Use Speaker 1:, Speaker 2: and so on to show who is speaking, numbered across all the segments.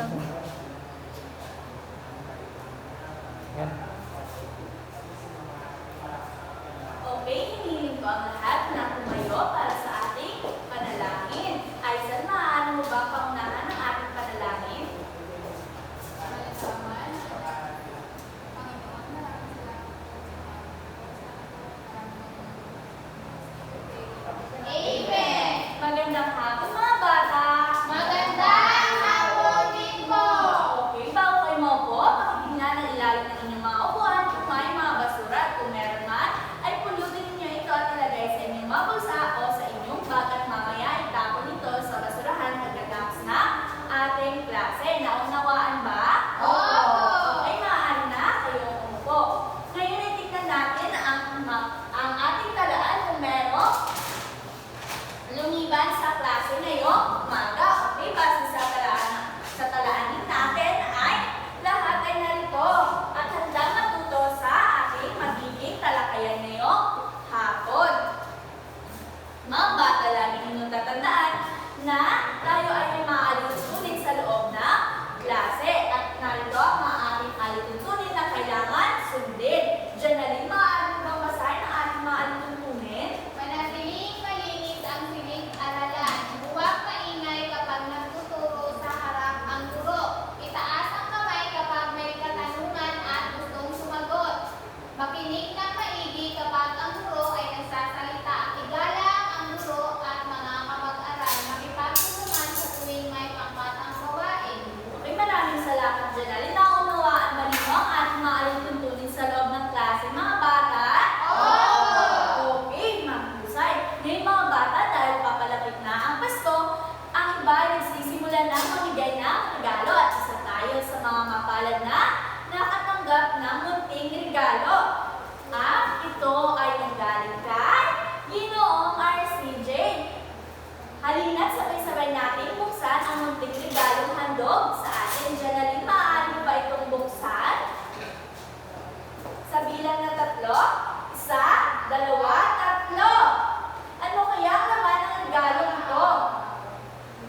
Speaker 1: Okay, hinihiling ko ang lahat na tumayo para sa ating panalangin. Aizan, maaari mo ba paunahan ang ating panalangin?
Speaker 2: Amen!
Speaker 1: Magandang hapon mga bata!
Speaker 2: Magandang hapon din po!
Speaker 1: Okay, bago kayo maupo, pakitingnan ang ilalim ng inyong mga upuan kung may mga basura at kung meron man, ay pulutin ninyo ito at ilagay sa inyong mga bulsa o sa inyong bag at mamaya itapon ito sa basurahan pagkatapos na ating klase. Naunawaan ba?
Speaker 2: Opo!
Speaker 1: Okay, maaari na kayong umupo. Ngayon ay tignan natin ang ating talaan kung meron lumiban sa klase ngayong umaga. Okay, base sa talaanin natin ay lahat ay narito at handang matuto sa ating magiging talakayan ngayong hapon. Mga bata, lagi ninyong tatandaan na tayo ay may mga alituntunin sa loob ng klase at narito ang mga ating alituntunin na kailangan sundin. Janalyn, maaari mo bang basahin ang ating mga alituntunin?
Speaker 2: Manatiling malinis ang silid-aralan. Huwag maingay kapag nagtuturo sa harap ang guro. Itaas ang kamay kapag may katanungan at gustong sumagot. Makinig ng maigi kapag ang guro ay nagsasalita. Igalang ang guro at mga kamag-aral. Makipagtulungan sa tuwing may pangkatang gawain.
Speaker 1: Okay, maraming salamat, Janalyn. Naunawaan ba ninyo ang ating mga alituntunin sa loob ng klase, mga bata? Okay, mahusay. Ngayon mga bata, dahil papalapit na ang Pasko, ang iba ay nagsisimula na mamigay ng regalo at isa tayo sa mga mapalad na nakatanggap ng munting regalo. At ito ay nanggaling kay Ginoong RCJ. Halina't sabay-sabay natin buksan ang munting regalong handog sa atin. Janalyn, maaari mo ba itong buksan? Sa bilang na 3, 1, 2, 3. Ano kaya ang laman ng regalong ito?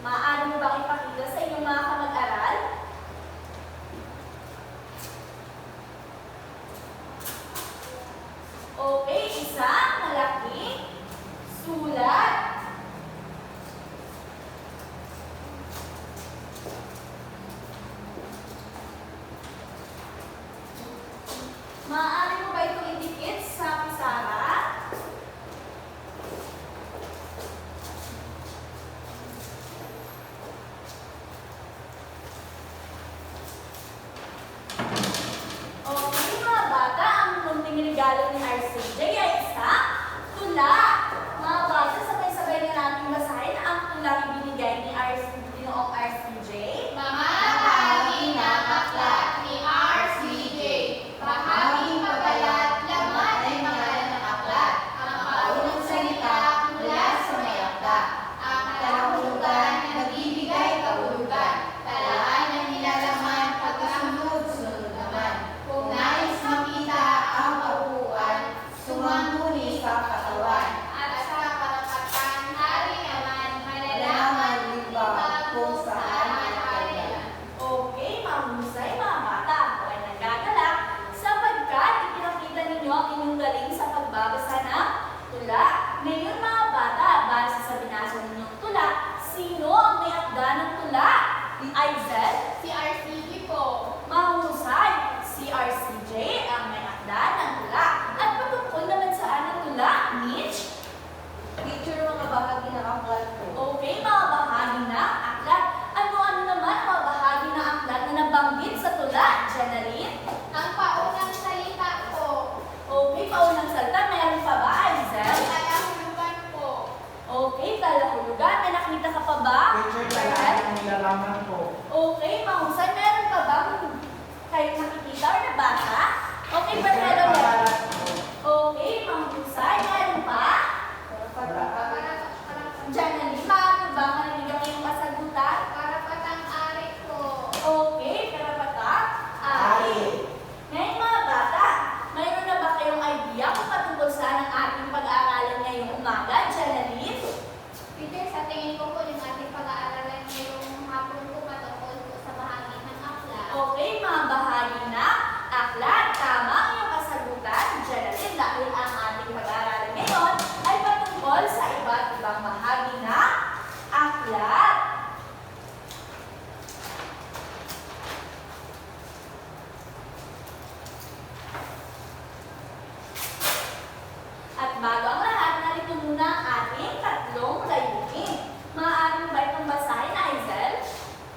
Speaker 1: Maaari mo bang ipakita sa inyong mga kamag-aral? Okay, isang malaking sulat. Maaari mo ba itong idikit sa pisara? Okay, mga bata, ang munting regalo ni RCJ ay isang tula. Mga bata, sabay-sabay na natin basahin ang tulang ibinigay ni Ginoong RCJ.
Speaker 2: Mga bahagi ng aklat ni RCJ. Bahaging mabalat, laman ay pangalan ng aklat. Ang paunang salita mula sa may aklat. Ang kalahulugan na nagbibigay kahulugan. Talaan ng nilalaman pagkasunod-sunod naman. Kung nais makita ang paupuan, sumanguni sa katawan. At sa karapatan, hari naman, malalaman kung saan nakailan.
Speaker 1: Okay, mahusay mga bata. Ako ay nagagalak sapagkat ipinakita ninyo ang inyong galing sa pagbabasa ng tula. Ngayon mga bata, base sa binasa ninyong tula, sino ang may akda ng tula? Aizel?
Speaker 2: Si RCJ po.
Speaker 1: Mahusay, si RCJ ang may akda ng tula. At patungkol naman saan ang tula, Mitch?
Speaker 3: Teacher, mga bahagi ng aklat po.
Speaker 1: Okay, mga bahagi ng aklat. Ano-ano naman ang mga bahagi ng aklat na nabanggit sa tula, Janalyn?
Speaker 2: Ang paunang salita po.
Speaker 1: Okay, paunang salita, mayroon pa ba, Aizel?
Speaker 2: Kalahulugan po.
Speaker 1: Okay, talahulugan. May nakita ka pa ba?
Speaker 4: Teacher, kailangan ng nilalaman po.
Speaker 1: Okay, mahusay. Meron pa ba kayo nakikita or nabasa? Okay, Bernardo. Okay, mahusay. Meron pa?
Speaker 4: Wala.
Speaker 1: Janalyn? aklat. At bago ang lahat, narito muna ang ating tatlong layunin. Maaari ba itong basahin, Aizel?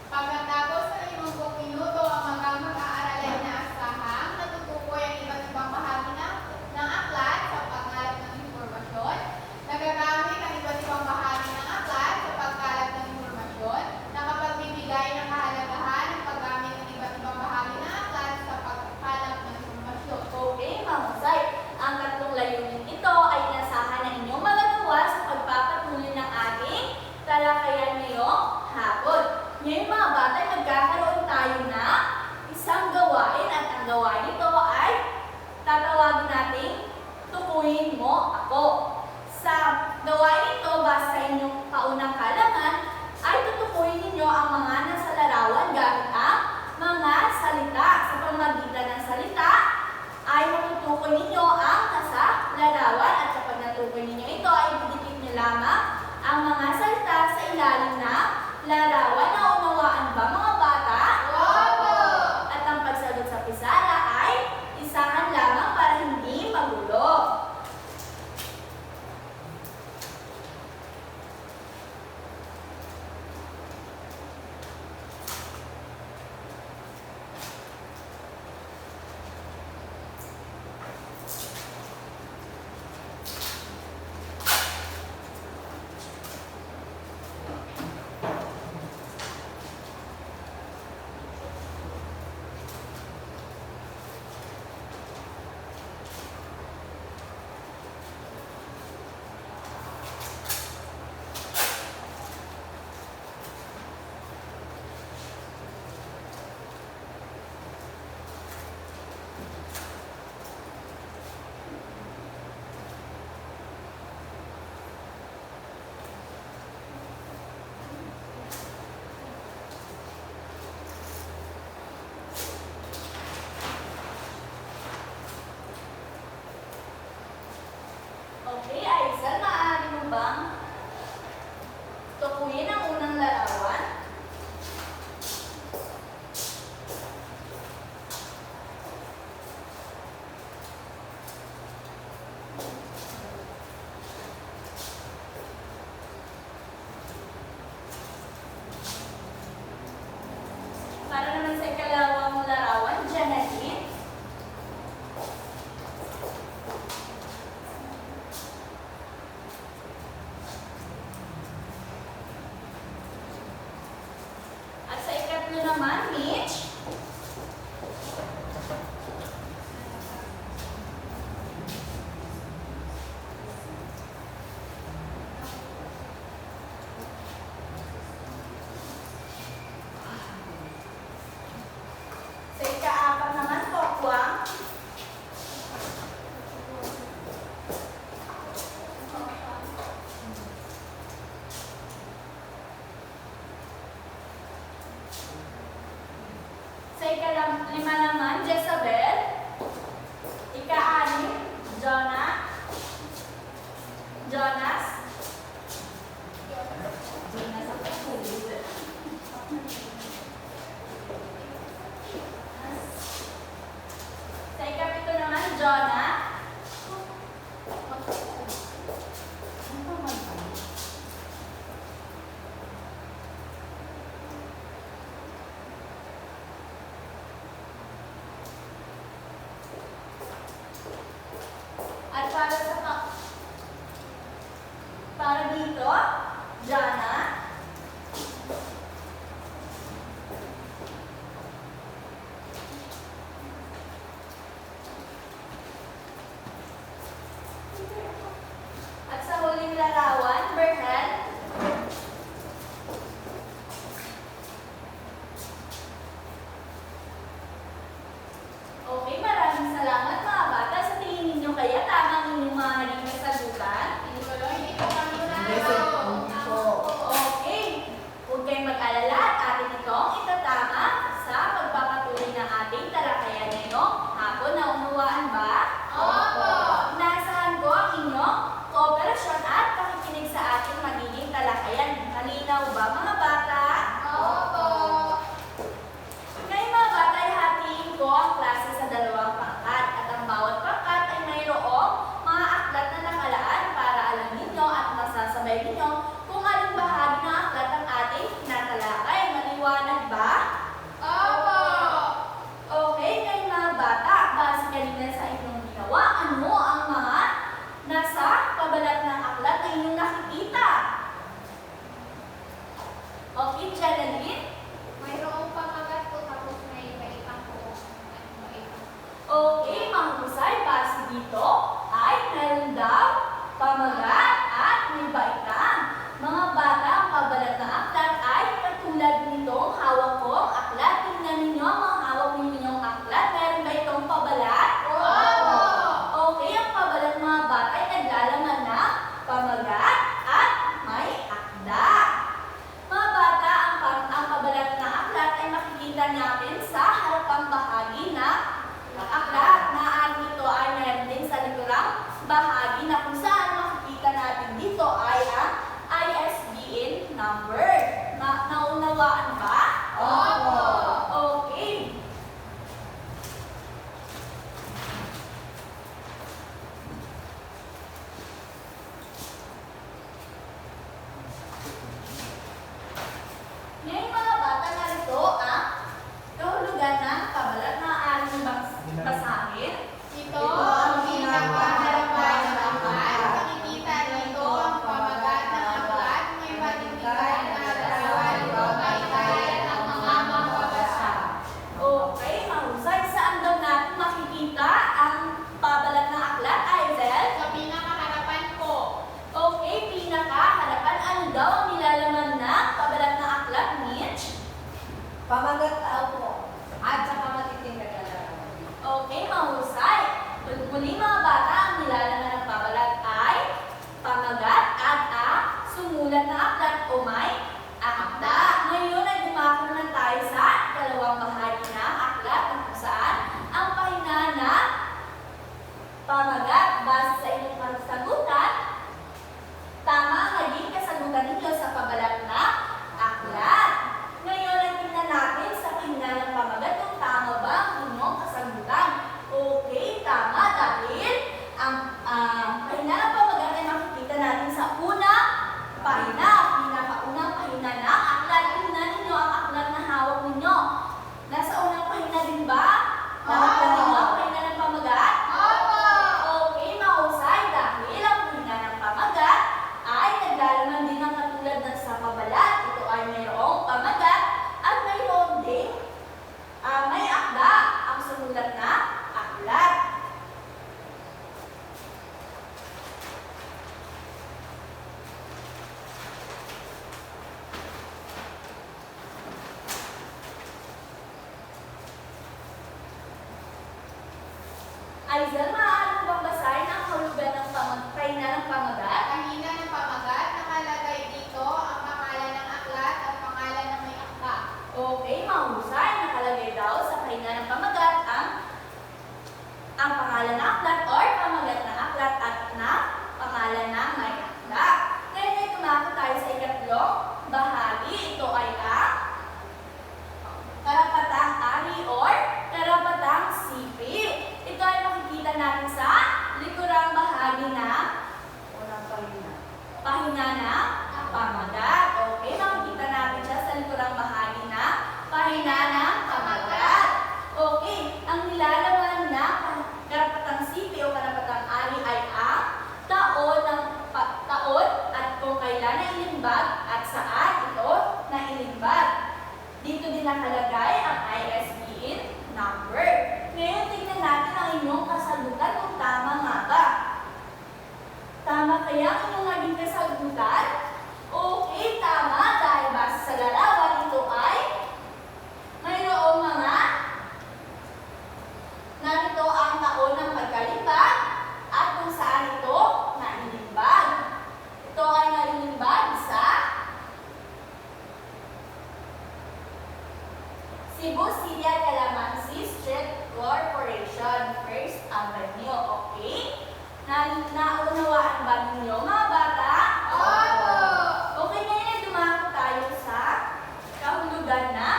Speaker 2: Pagkatapos ng 50 minuto, ang mga mag-aaralay na asahang natutukoy ang iba't ibang bahagi ng aklat sa pagkalap ng impormasyon, nagagamit ang iba't ibang bahagi ng aklat sa pagkalap ng impormasyon, nakapagbibigay ng kahalagahan ng paggamit ng iba't ibang bahagi ng aklat sa pagkalap ng impormasyon.
Speaker 1: Okay, mahusay. Ang tatlong layunin ito ay inasahan na inyong magagawa sa pagpapatuloy ng ating talakayan ngayong hapon. Ngayong mga bata, magkakaroon tayo na isang gawain at ang gawain ito ay tatawagin nating tukuyin mo ako. Sa gawain ito, base sa inyong kaunang kaalaman, ay tutukuyin ninyo ang mga nasa larawan gamit ang mga salita. Sa pamamagitan ng salita, ay matutukoy ninyo ang nasa larawan at kapag natukoy ninyo ito, ay didikit nyo lamang ang mga salita sa ilalim ng larawan. Naunawaan ba mga bata?
Speaker 2: Opo!
Speaker 1: At ang pagsagot sa pisara ay isahan lamang para hindi magulo. Okay, Aizel, maaari mo bang tukuyin ang unang larawan? Para naman sa ikalawang larawan, Janalyn. At sa ikatlo naman, Mitch. Sa ikaapat naman, Pokwang. Sa ikalima naman, Jezabel. Ika-anim, Jonas. Sa ikapito naman, Jonah. At para dito, Jana. At sa huling larawan, Berhel. Okay, maraming salamat mga bata. Sa tingin ninyo kaya tama ang inyong mga naging kasagutan?
Speaker 2: Hindi ko kami
Speaker 4: Hindi po.
Speaker 1: Okay, huwag kayong mag-alala at atin itong itatama sa pagpapatuloy ng ating talakayan ngayong hapon. Naunawaan ba?
Speaker 2: Opo!
Speaker 1: Inaasahan ko ang inyong kooperasyon at pakikinig sa ating magiging talakayan. Malinaw ba Okay, Janeline?
Speaker 2: Mayroong pamagat po tapos may baitang po. Baitang.
Speaker 1: Okay, mahusay. Base dito ay meron daw pamagat at may baitang. Mga bata, ang pabalat na aklat ay katulad nitong hawak ko ang aklat. Tingnan ninyo ang mga hawak ninyong aklat. Meron ba itong pabalat?
Speaker 2: Opo!
Speaker 1: Okay, ang pabalat mga bata ay naglalaman ng pamagat at may aklat. Mga bata, ang pabalat na aklat ay makikita natin sa harapang bahagi ng aklat. Maaari ito ay meron din sa likurang bahagi na kung saan makikita natin dito ay ang ISBN number. Naunawaan ba?
Speaker 2: Opo!
Speaker 1: Okay. Ngayon mga bata, narito ang kahulugan ng pabalat na aari nyo bang basahin?
Speaker 2: Ito ang pinakaharapan ng aklat. Makikita dito ang pamagat ng aklat. May matitikan na larawan o baybayin ang mga mambabasa.
Speaker 1: Okay, mahusay. Saan daw natin makikita ang pabalat na aklat, Aizel?
Speaker 2: Sa pinakaharapan po.
Speaker 1: Okay, pinakaharapan. Ano daw ang nilalaman ng pabalat na aklat, Mitch?
Speaker 3: Pamagat tao po. At saka matitindag na larawan.
Speaker 1: Okay, mahusay. Muli mga bata, ang nilalaman ng pabalat ay pamagat at ang sumulat na aklat o may akda. Ngayon ay dumako naman tayo sa ikalawang bahagi ng aklat na kung saan ang pahina ng pamagat base sa inyong kasagutan. Tama ang naging kasagutan ninyo sa pabalat na aklat. Ngayon ay tingnan natin sa pahina ng pamagat kung tama ba ang inyong kasagutan. Okay, tama dahil ang pahina ng pamagat ay makikita natin sa unang pahina, pinakaunang pahina ng aklat. Tingnan ninyo ang aklat na hawak ninyo. Nasa unang pahina din ba? Nakita ninyo ang pahina ng pamagat?
Speaker 2: Opo!
Speaker 1: Okay, mahusay dahil ang pahina ng pamagat ay naglalaman din ng katulad ng sa pabalat. Ito ay mayroong pamagat at mayroong ding may akda ang sumulat na aklat. Aizel, maaari mo bang basahin ang kahulugan ng pahina ng pamagat?
Speaker 2: Pahina ng pamagat, nakalagay dito ang pangalan ng aklat at pangalan ng may akda.
Speaker 1: Okay, mahusay. Nakalagay daw sa pahina ng pamagat ang pangalan ng aklat or pamagat ng aklat at na pangalan ng may aklat. Ngayon ay tumako tayo sa ikatlong bahagi. Ito ay ang karapatang ari or karapatang sipil. Ito ay makikita natin sa likurang bahagi ng
Speaker 3: Unang pahina.
Speaker 1: pahina ng pamagat. Okay, makikita natin siya sa likurang bahagi ng pahina ng pamagat. Okay, ang nilalaman ng karapatang sipi o karapatang ari ay ang taon at kung kailan na ilimbag at saan ito na ilimbag. Dito din nakalagay ang ISBN number. Ngayon, tingnan natin ang inyong kasagutan kung tama nga ba. Tama kaya ang inyong naging kasagutan? Okay, tama dahil base sa larawan ito ay mayroong mga narito ang taon ng pagkalimbag at kung saan ito nailimbag. Ito ay nailimbag sa Cebu City Calamansi Street Corporation, First Avenue. Okay? Naunawaan ba ninyo mga bata?
Speaker 2: Opo!
Speaker 1: Okay, ngayon ay dumako tayo sa kahulugan na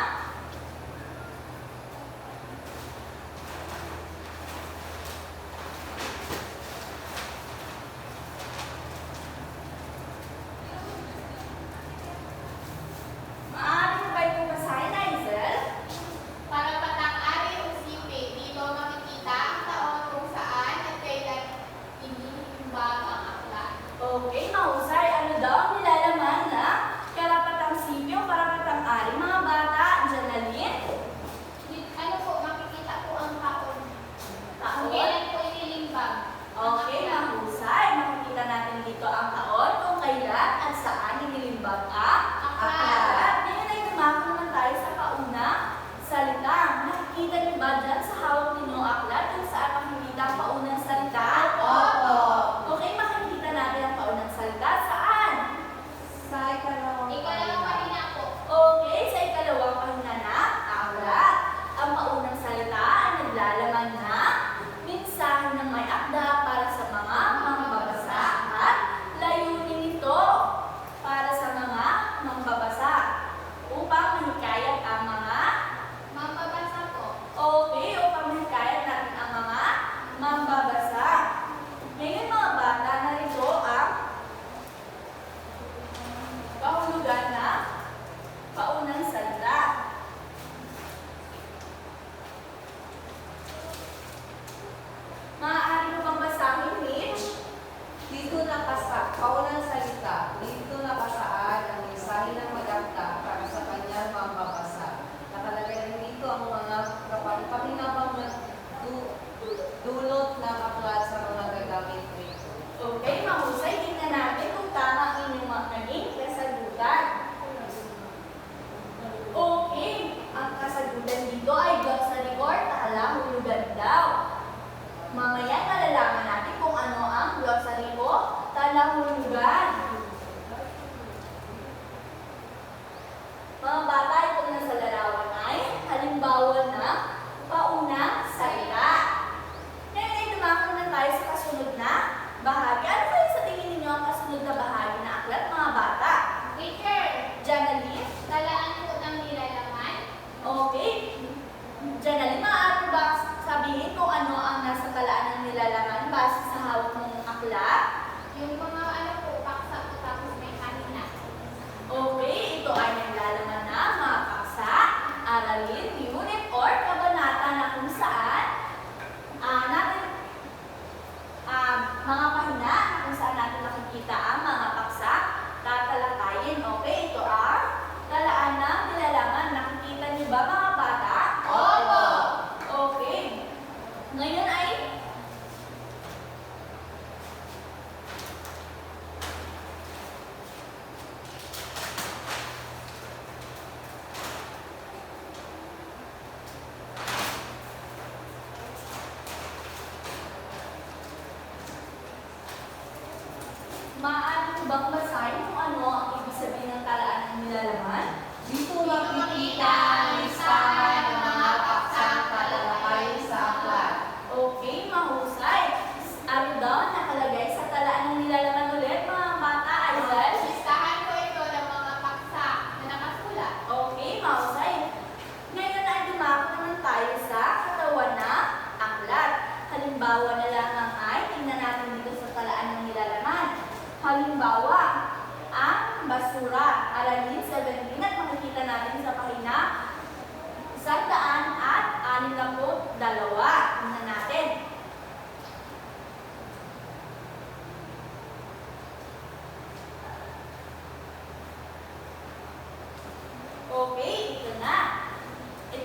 Speaker 1: maaari mo ba itong basahin, Aizel?
Speaker 2: Karapatang ari o sipi, dito makikita ang taon kung saan at kailan iniimbag ang aklat.
Speaker 1: Okay,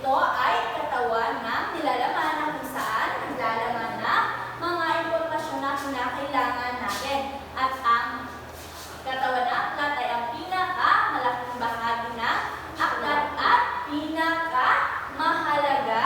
Speaker 1: Ito ay katawan ng nilalaman na kung saan naglalaman ng mga impormasyon na kinakailangan natin. At ang katawan ng aklat ay ang pinakamalaking bahagi ng aklat at pinakamahalaga.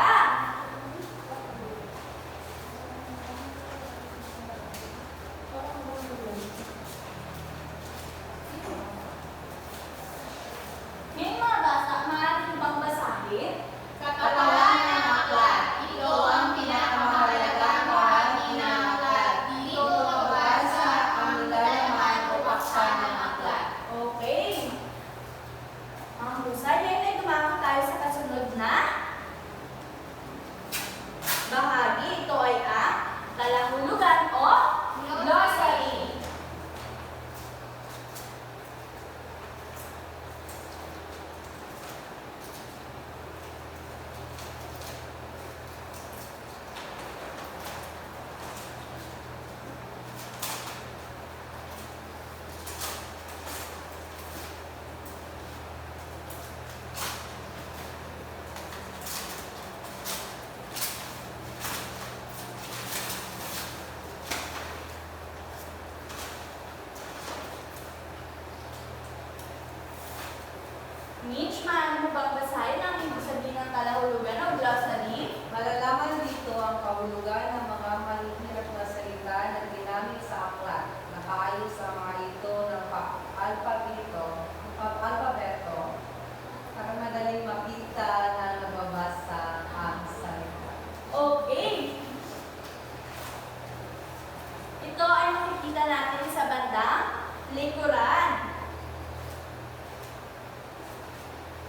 Speaker 1: Ngayon mga bata, maaari niyo bang basahin?
Speaker 2: Katawan ng aklat. Ito ang pinakamahalagang bahagi ng aklat. Dito mababasa ang nilalaman o paksa ng aklat.
Speaker 1: Okay. Ang husay, ngayon ay tumakot tayo sa kasunod na bahagi. Ito ay ang kalahulugan o glossary. Mitch, maaari mo bang basahin ang ibig sabihin ng kalahulugan o glossary?
Speaker 3: Malalaman dito ang kahulugan ng mga mahihirap na salita na ginamit sa aklat. Nakaayos ang mga ito ng alpabeto para madaling makita na nababasa ang salita.
Speaker 1: Okay. Ito ay makikita natin sa bandang likuran.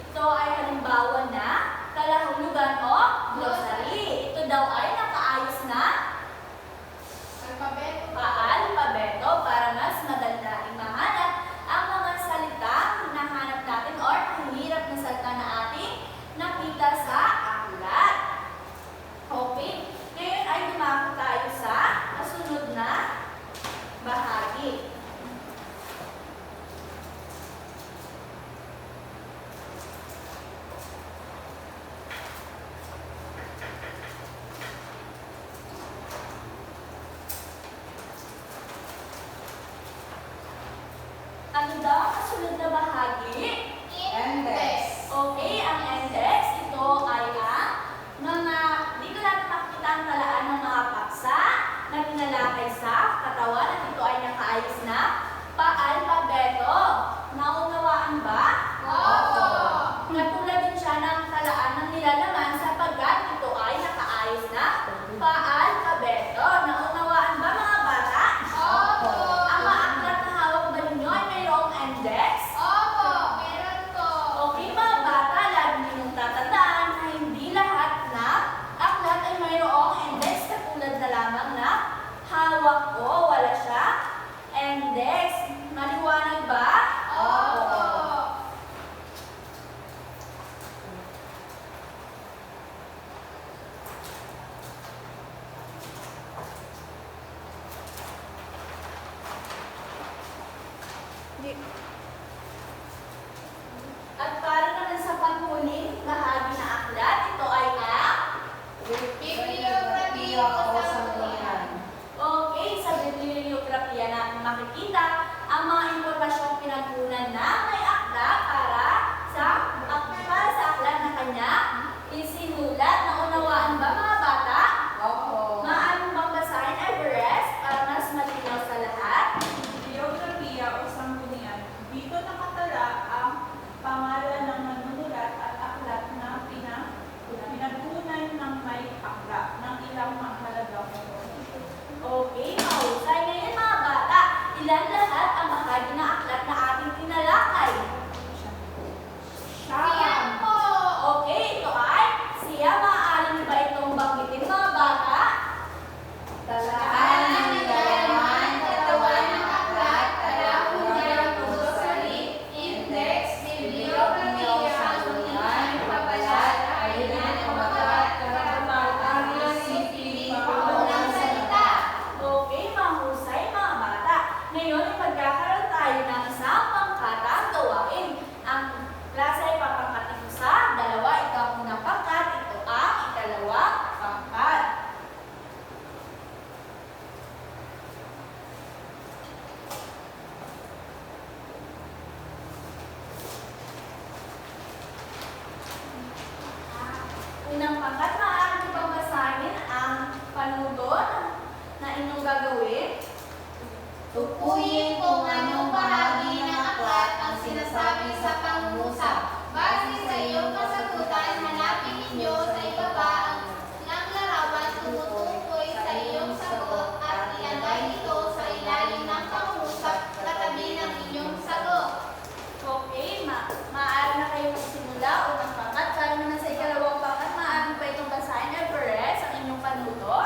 Speaker 1: Ito ay halimbawa na kalahulugan o glossary. Ito daw ay nakaayos na
Speaker 2: Alpabeto.
Speaker 1: alpabeto para mas madali nating mahanap ang mga salita hinahanap natin or mahirap na salita na ating nakita sa aklat. Okay. Ngayon ay dumako tayo sa kasunod na bahagi. Ano daw ang kasunod na bahagi?
Speaker 3: Index.
Speaker 1: Okay, ang index, ito ay ang mga, dito natin makikita ang talaan ng mga paksa na pinalakay sa katawan at ito ay nakaayos na paalpabeto. Naunawaan ba?
Speaker 2: Opo.
Speaker 1: Katulad din siya ng talaan ng nilalaman sapagkat ito ay nakaayos na paalpabeto. Naunawaan ba mga bata?
Speaker 2: Opo.
Speaker 1: Ang mga aklat na hawak ba ninyo ay mayroong index?
Speaker 2: Opo. Meron po.
Speaker 1: Okay mga bata, lagi ninyong tatandaan na hindi lahat na aklat ay mayroong index katulad na lamang na hawak ko, wala siya index. Maliwanag ba?
Speaker 2: Opo.
Speaker 1: At para naman sa panghuling bahagi na aklat, ito ay ang
Speaker 2: Bibliografiya o sanggunian.
Speaker 1: okay, sa bibliografiya natin makikita ang mga impormasyong pinagkunan na may akda para sa aklat na kanya isinulat. Naunawaan ba mga bata?
Speaker 3: Opo.
Speaker 1: Maaari bang basahin Everest para mas malinaw sa lahat?
Speaker 5: Biografiya o sanggunian
Speaker 1: pangkat, maaari niyo bang basahin ang panuto na inyong gagawin?
Speaker 2: Tukuyin kung anong bahagi ng aklat ang sinasabi sa pangungusap. Base sa iyong kasagutan, hanapin ninyo sa ibaba ng larawan tumutukoy sa iyong sagot at ilagay ito sa ilalim ng pangungusap katabi ng inyong sagot.
Speaker 1: Okay, maaari na kayong magsimula. Unang pangkat, para naman sa ikalawang pangkat, maaari pa itong basahin. Everest, ang inyong panuto.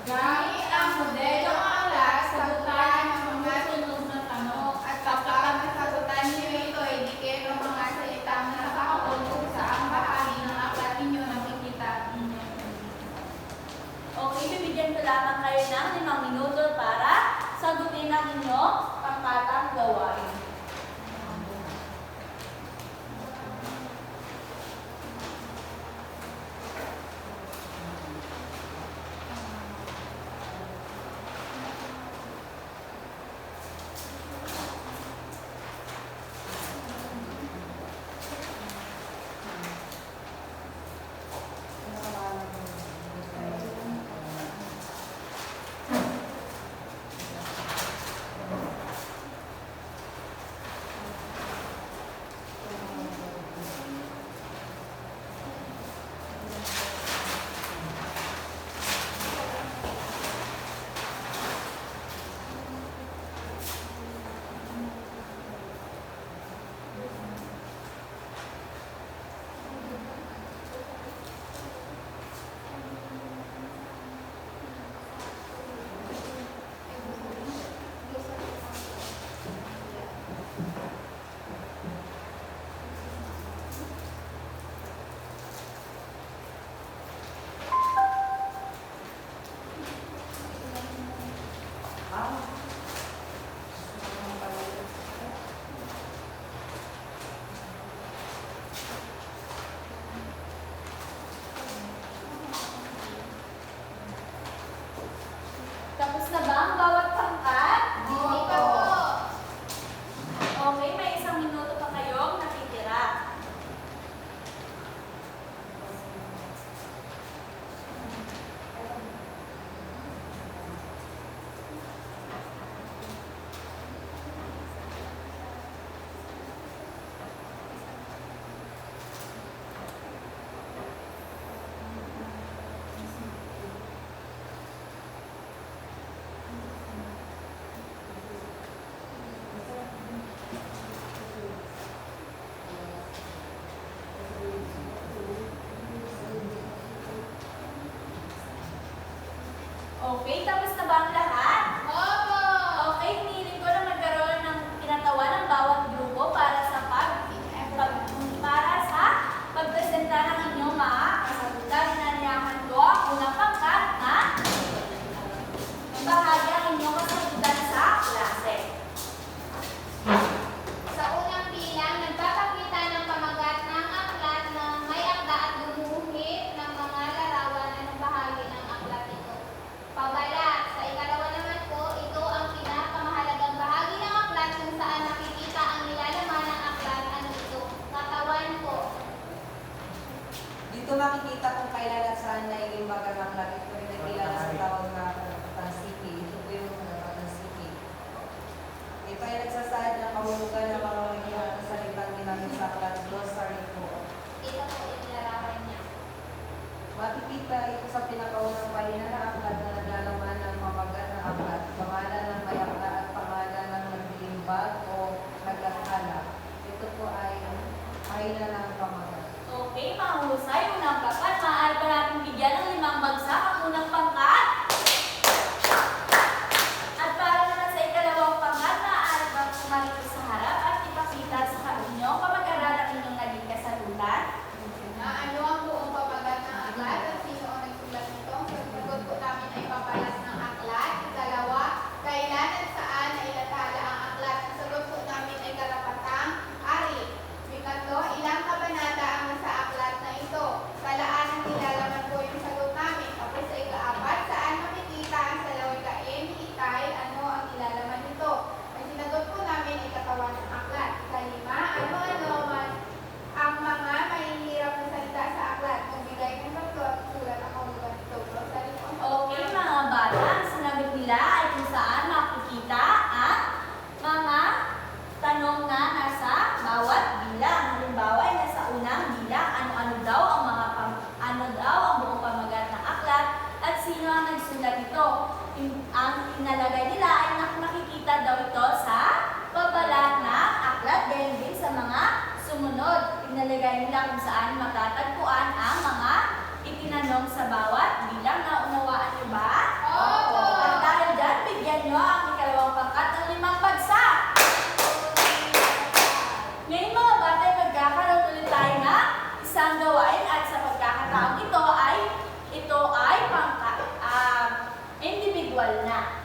Speaker 2: Gamit ang modelong aklat, sagutan ang mga sunod na tanong at kapag nasagutan ninyo ito, idikit ang mga salitang nakakaon kung saang bahagi ng aklat ninyo nakikita ninyo.
Speaker 1: Okay, bibigyan ko lamang kayo ng 5 minuto para sagutin ang inyong pangkatang gawain. Tapos na ba ang bawat pangkat?
Speaker 2: Hindi pa po.
Speaker 1: Okay, may 1 minuto pa kayong natitira. Okay, tapos na ba ang lahat?
Speaker 2: Opo!
Speaker 1: Okay, hinihiling ko na magkaroon ng kinatawan ng bawat grupo para sa pagpresenta ng inyong mga kasagutan. Inanyahan ko ang unang pangkat na bahagi ang inyong kasagutan sa klase.
Speaker 2: Sa unang bilang, nagpapakita ng pamagat ng aklat na may akda at gumuhit ng mga larawan ng bahagi ng aklat ito. Pabala, sa ikalawa naman po, ito ang pinakamahalagang bahagi ng aklat kung saan nakikita ang nilalaman ng aklat. Ano ito? Katawan po.
Speaker 3: Dito makikita kung kailan at saan naiimbag ang aklat. Ito ay nagkilala sa tawag na karapatan sipi. Ito po yung karapatan sipi. Ito ay nagsasaad ng kahulugan ng mga original na salitang ginamit sa aklat. Glossary po.
Speaker 2: Ito po yung larawan niya.
Speaker 3: Makikita ito sa pinakaunang pahina ng aklat na naglalaman ng mabagat na aklat, pangalan ng may aklat at pangalan ng naglimbag o naglathala. Ito po ay pahina ng pamagat.
Speaker 1: Okay, mahusay. Unang pangkat, maaari pa natin bigyan ng 5 bagsak ang unang pangkat. At para naman sa ikalawang pangkat, maaari bang pumarito sa harap at ipakita sa inyong pamag-aral ang inyong naging kasagutan.
Speaker 2: Na ano ang buong pamagat ng aklat at sino ang nagsulat nito? Ang sagot po namin ay papalas ng aklat. Ikalawa, kailan at saan na ilathala ang aklat? Ang sagot po namin ay karapatang ari. Ikatlo, ilang kabanata
Speaker 1: bibigyan nila kung saan matatagpuan ang mga itinanong sa bawat bilang. Naunawaan niyo ba?
Speaker 2: Opo.
Speaker 1: At dahil dyan, bigyan niyo ang ikalawang pangkat ng 5 bagsak. Ngayon mga bata, magkakaroon ulit tayo na isang gawain at sa pagkakataong ito ay individual na.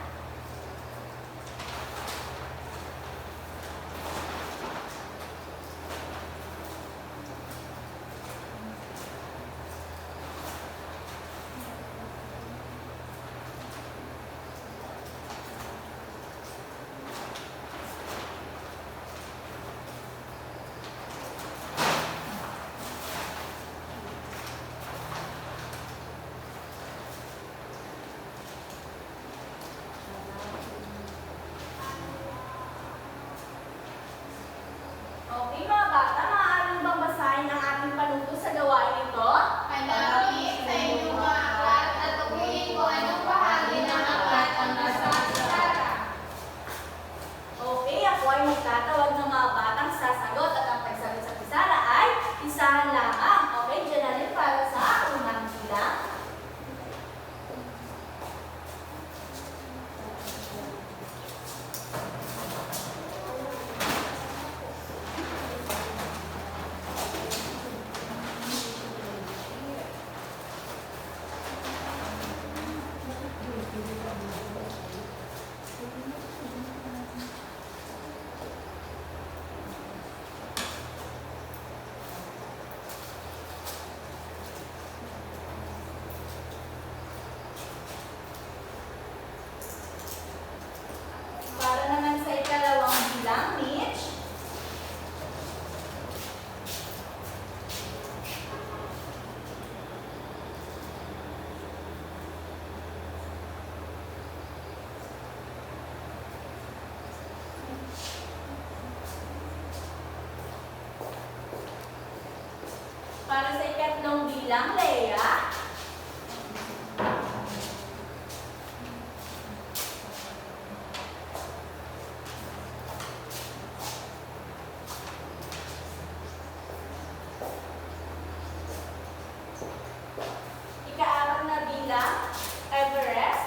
Speaker 1: Okay mga bata, maaari niyo bang basahin ang ating panuto sa gawain ito?
Speaker 2: Hanapin sa inyong mga aklat at tukuyin kung anong bahagi ng aklat ang nasa pizarra.
Speaker 1: Okay, ako ay magtatawag ng mga batang sasagot at ang pagsagot sa pisara ay isahan lamang. Okay, dyan na rin para sa unang bilang. Para naman sa ikalawang bilang, Mitch. Para sa ikatlong bilang, Leia. Ika-apat na bilang, Everest.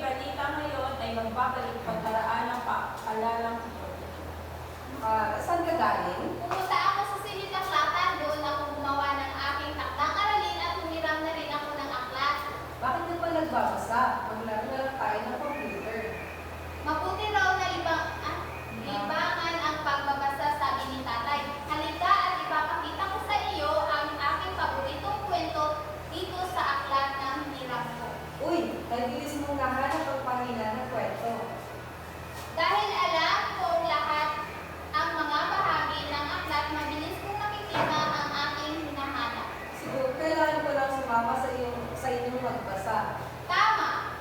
Speaker 5: balita ngayon ay magbabalik pagkaraan ng paalalang ito.
Speaker 3: Saan ka galing?
Speaker 2: Pumunta ako sa silid aklatan, doon ako gumawa ng aking takdang aralin at humiram na rin ako ng aklat.
Speaker 3: Bakit ka pa nagbabasa? Maglaro na lang tayo ng computer.
Speaker 2: Mabuti raw na libangan ang pagbabasa, sabi ni tatay. Halika at ipapakita ko sa iyo ang aking paboritong kwento dito sa aklat ng hiniram ko.
Speaker 3: Uy, nagbilis mong nahanap ang pangina ng kwento.
Speaker 2: Dahil alam ko lahat ang mga bahagi ng aklat, mabilis kong makikita ang aking hinahanap.
Speaker 3: Siguro kailangan ko lang sumama sa inyong magbasa.
Speaker 2: Tama.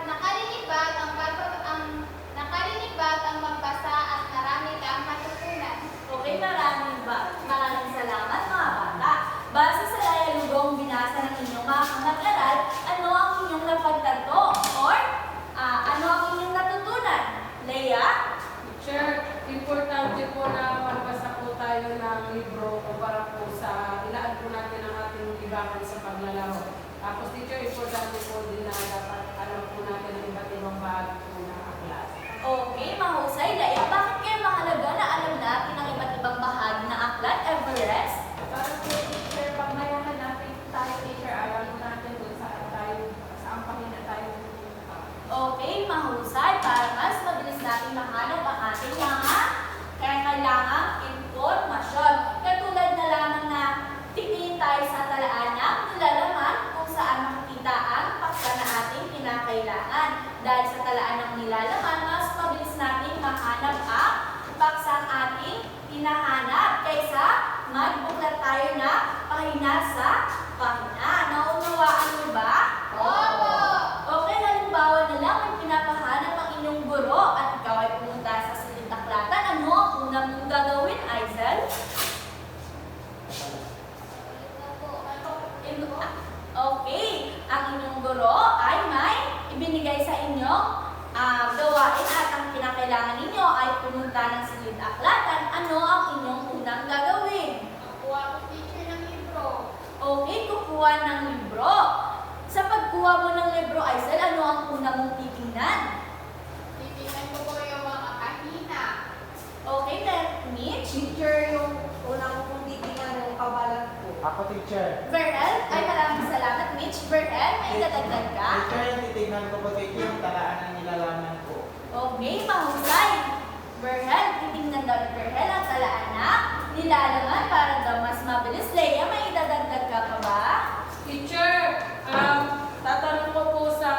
Speaker 2: Nakalinibag ang magbasa at marami kang matutunan.
Speaker 1: Okay, maraming salamat mga bata. Base sa layalugong binasa ng inyong mga kamag-aral, ano ang inyong napagtanto? Or ano ang inyong natutunan? Leia?
Speaker 5: Teacher, importante po na magbasa po tayo ng libro para po sa ilaan po natin ang ating libangan sa paglalaro. Tapos teacher, importante po din na dapat alam po natin ang iba't ibang bahagi po ng aklat.
Speaker 1: Okay, mahusay. Leia, bakit kayo mahalaga na alam natin ang iba't ibang bahagi ng aklat, Everest?
Speaker 5: Para po teacher, pag may hanapin tayo teacher, alam po natin kung saan pangina tayo pupunta.
Speaker 1: Okay, mahusay. Para mas mabilis natin mahanap ang ating mga kailangang impormasyon. Katulad na lamang na tingin tayo sa talaan ng nilalaman kung saan makikita ang paksa na ating kinakailangan. Dahil sa talaan ng nilalaman, mas mabilis natin mahanap ang paksang ating hinahanap kaysa magbuklat tayo na pahina sa pahina. Naunawaan mo ba?
Speaker 2: Opo!
Speaker 1: Okay, halimbawa na lang may pinapahanap ang inyong guro at ikaw ay pumunta sa silid aklatan. Ano ang unang mong gagawin, Aizel? Okay, ang inyong guro ay may ibinigay sa inyo gawain at ang kinakailangan ninyo ay pumunta ng silid aklatan. Ano ang inyong unang gagawin?
Speaker 2: Nakuha ko teacher ng libro.
Speaker 1: Okay, kukuha ng libro. Sa pagkuha mo ng libro, Aizel, ano ang una mong titingnan?
Speaker 2: Titingnan ko po yung mga kahina.
Speaker 1: Okay, Mitch?
Speaker 3: Teacher, yung unang kong titingnan yung kabalat ko.
Speaker 4: Ako teacher.
Speaker 1: Verhel? Ay, maraming salamat, Mitch. Verhel, may dadagdag ka?
Speaker 4: Teacher, yung titignan ko ba teacher yung talaan ng nilalaman ko?
Speaker 1: Okay, mahusay. Verhel, titingnan daw ni Verhel ang talaan na nilalaman para daw mas mabilis. Leia, may dadagdag ka pa ba?
Speaker 5: Teacher, tatanong ko po sa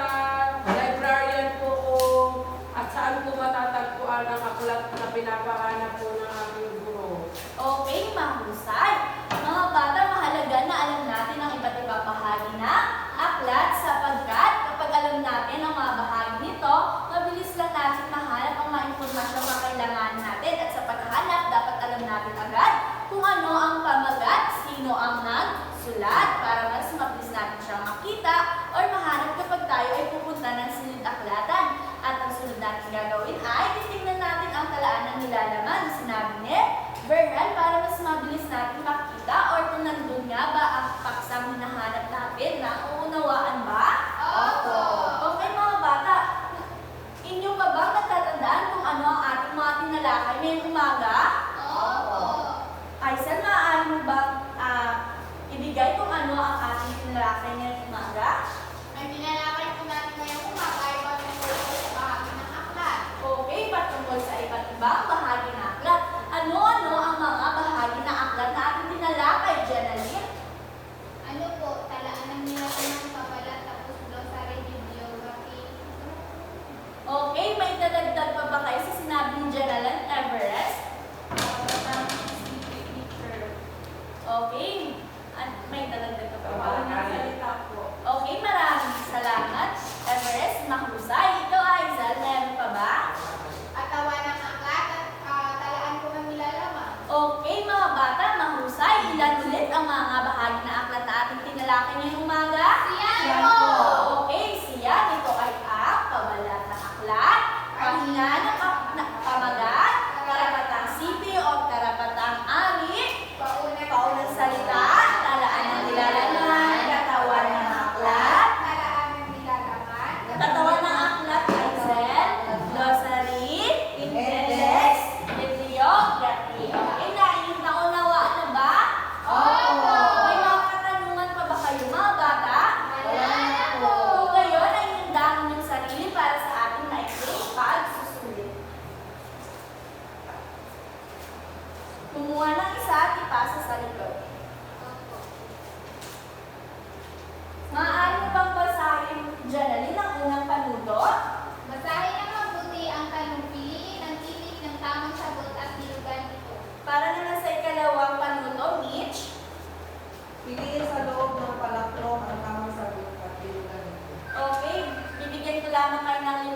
Speaker 5: librarian po kung at saan po matatagpuan ang aklat na pinapahanap po ng aming guro.
Speaker 1: Okay, mahusay. Mga bata, mahalaga na alam natin ang iba't ibang bahagi ng aklat sapagkat kapag alam natin ang mga bahagi nito, mabilis lang natin mahanap ang mga impormasyon na kailangan natin at sa paghahanap, dapat alam natin agad kung ano ang pamagat, sino ang nagsulat para mas mabilis natin siyang makita or mahanap kapag tayo ay pupunta ng silid aklatan. At ang sunod natin gagawin ay titingnan natin ang talaan ng nilalaman. Sinabi ni Verhel para mas mabilis natin makita or kung nandun nga ba ang paksang hinahanap natin na uunawaan ba?
Speaker 2: Opo!
Speaker 1: Okay mga bata, inyo ba bang natatandaan kung ano ang ating mga tinalakay ngayong umaga?
Speaker 2: Opo!
Speaker 1: Aizel, maaari mo bang ibigay kung ano ang ating tinalakay ngayong umaga?
Speaker 2: Ang tinalakay po natin ngayong umaga ay patungkol sa bahagi ng aklat.
Speaker 1: Okay, patungkol sa iba't ibang bahagi ng aklat. Ano-ano ang mga bahagi ng aklat na ating tinalakay, Jenaline?
Speaker 2: Ano po, talaan ng nilalaman ng pabalat tapos glossary, bibliography.
Speaker 1: Okay, may dadagdag pa ba kayo sa sinabi ni Jenaline, Everest?
Speaker 3: Piliin sa loob ng palaklong ang tamang sagot at bilugan ito.
Speaker 1: Okay, bibigyan ko lamang kayo ng 5